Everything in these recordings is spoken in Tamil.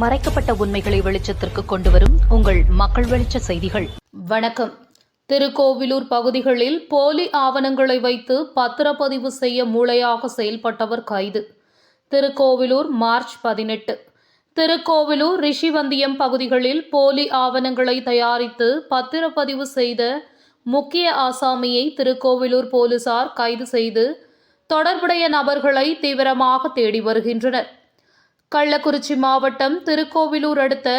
மறைக்கப்பட்ட உண்மைகளை வெளிச்சத்திற்கு கொண்டுவரும் உங்கள் மக்கள் வெளிச்ச செய்திகள். வணக்கம். திருக்கோவிலூர் பகுதிகளில் போலி ஆவணங்களை வைத்து பத்திரப்பதிவு செய்ய மூளையாக செயல்பட்டவர் கைது. திருக்கோவிலூர் மார்ச் 18. திருக்கோவிலூர் ரிஷிவந்தியம் பகுதிகளில் போலி ஆவணங்களை தயாரித்து பத்திரப்பதிவு செய்த முக்கிய ஆசாமியை திருக்கோவிலூர் போலீசார் கைது செய்து தொடர்புடைய நபர்களை தீவிரமாக தேடி வருகின்றனர். கள்ளக்குறிச்சி மாவட்டம் திருக்கோவிலூர் அடுத்த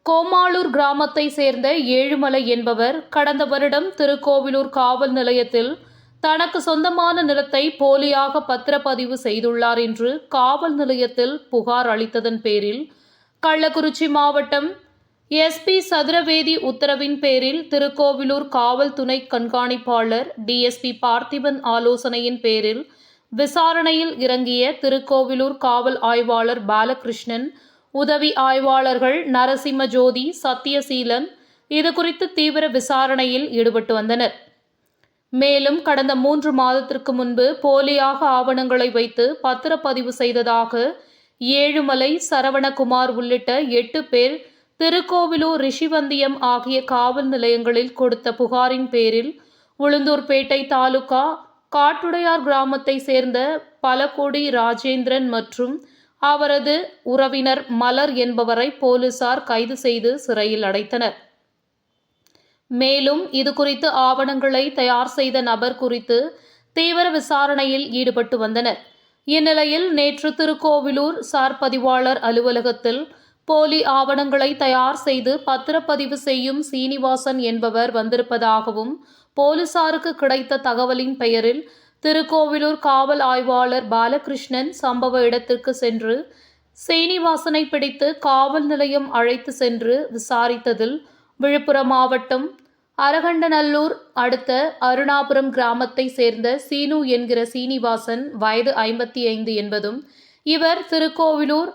கோமாளூர் கிராமத்தை சேர்ந்த ஏழுமலை என்பவர் கடந்த வருடம் திருக்கோவிலூர் காவல் நிலையத்தில் தனக்கு சொந்தமான நிலத்தை போலியாக பத்திரப்பதிவு செய்துள்ளார் என்று காவல் நிலையத்தில் புகார் அளித்ததன் பேரில் கள்ளக்குறிச்சி மாவட்டம் எஸ்பி சதுரவேதி உத்தரவின் பேரில் திருக்கோவிலூர் காவல் துணை கண்காணிப்பாளர் டிஎஸ்பி பார்த்திபன் ஆலோசனையின் பேரில் விசாரணையில் இறங்கிய திருக்கோவிலூர் காவல் ஆய்வாளர் பாலகிருஷ்ணன், உதவி ஆய்வாளர்கள் நரசிம்ம ஜோதி, சத்தியசீலன் இதுகுறித்து தீவிர விசாரணையில் ஈடுபட்டு வந்தனர். மேலும் கடந்த 3 மாதத்திற்கு முன்பு போலியாக ஆவணங்களை வைத்து பத்திரப்பதிவு செய்ததாக ஏழுமலை, சரவணகுமார் உள்ளிட்ட 8 பேர் திருக்கோவிலூர், ரிஷிவந்தியம் ஆகிய காவல் நிலையங்களில் கொடுத்த புகாரின் பேரில் உளுந்தூர்பேட்டை தாலுகா காட்டுடையார் கிராமத்தை சேர்ந்த பலகோடி ராஜேந்திரன் மற்றும் அவரது உறவினர் மலர் என்பவரை போலீசார் கைது செய்து சிறையில் அடைத்தனர். மேலும் இதுகுறித்து ஆவணங்களை தயார் செய்த நபர் குறித்து தீவிர விசாரணையில் ஈடுபட்டு வந்தனர். இந்நிலையில் நேற்று திருக்கோவிலூர் சார் பதிவாளர் அலுவலகத்தில் போலி ஆவணங்களை தயார் செய்து பத்திரப்பதிவு செய்யும் சீனிவாசன் என்பவர் வந்திருப்பதாகவும் போலீசாருக்கு கிடைத்த தகவலின் பெயரில் திருக்கோவிலூர் காவல் ஆய்வாளர் பாலகிருஷ்ணன் சம்பவ இடத்திற்கு சென்று சீனிவாசனை பிடித்து காவல் நிலையம் அழைத்து சென்று விசாரித்ததில் விழுப்புரம் மாவட்டம் அரகண்டநல்லூர் அடுத்த அருணாபுரம் கிராமத்தை சேர்ந்த சீனு என்கிற சீனிவாசன் வயது 55 என்பதும் இவர் திருக்கோவிலூர்,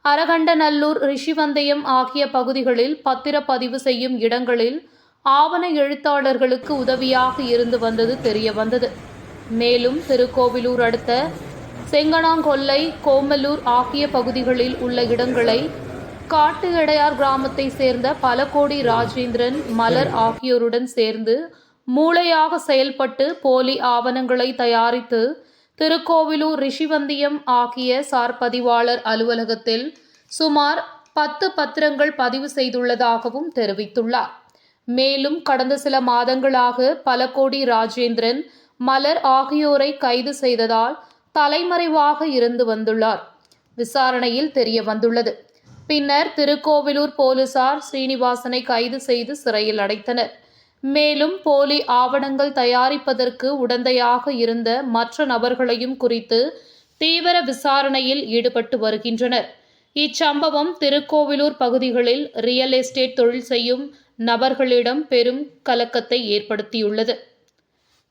அரகண்டநல்லூர், ரிஷிவந்தயம் ஆகிய பகுதிகளில் பத்திரப்பதிவு செய்யும் இடங்களில் ஆவண எழுத்தாளர்களுக்கு உதவியாக இருந்து வந்தது தெரியவந்தது. மேலும் திருக்கோவிலூர் அடுத்த செங்கனாங்கொல்லை, கோமலூர் ஆகிய பகுதிகளில் உள்ள இடங்களை காட்டு எடையார் கிராமத்தை சேர்ந்த பலகோடி ராஜேந்திரன், மலர் ஆகியோருடன் சேர்ந்து மூளையாக செயல்பட்டு போலி ஆவணங்களை தயாரித்து திருக்கோவிலூர், ரிஷிவந்தியம் ஆகிய சார் பதிவாளர் அலுவலகத்தில் சுமார் 10 பத்திரங்கள் பதிவு செய்துள்ளதாகவும் தெரிவித்துள்ளார். மேலும் கடந்த சில மாதங்களாக பலகோடி ராஜேந்திரன், மலர் ஆகியோரை கைது செய்ததால் தலைமறைவாக இருந்து வந்துள்ளார். விசாரணையில் தெரிய வந்துள்ளது. பின்னர் திருக்கோவிலூர் போலீசார் ஸ்ரீனிவாசனை கைது செய்து சிறையில் அடைத்தனர். மேலும் போலி ஆவணங்கள் தயாரிப்பதற்கு உடந்தையாக இருந்த மற்ற நபர்களையும் குறித்து தீவிர விசாரணையில் ஈடுபட்டு வருகின்றனர். இச்சம்பவம் திருக்கோவிலூர் பகுதிகளில் ரியல் எஸ்டேட் தொழில் செய்யும் நபர்களிடம் பெரும் கலக்கத்தை ஏற்படுத்தியுள்ளது.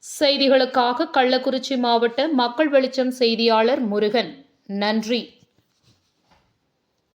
செய்திகளுக்காக கள்ளக்குறிச்சி மாவட்ட மக்கள் வெளிச்சம் செய்தியாளர் முருகன். நன்றி.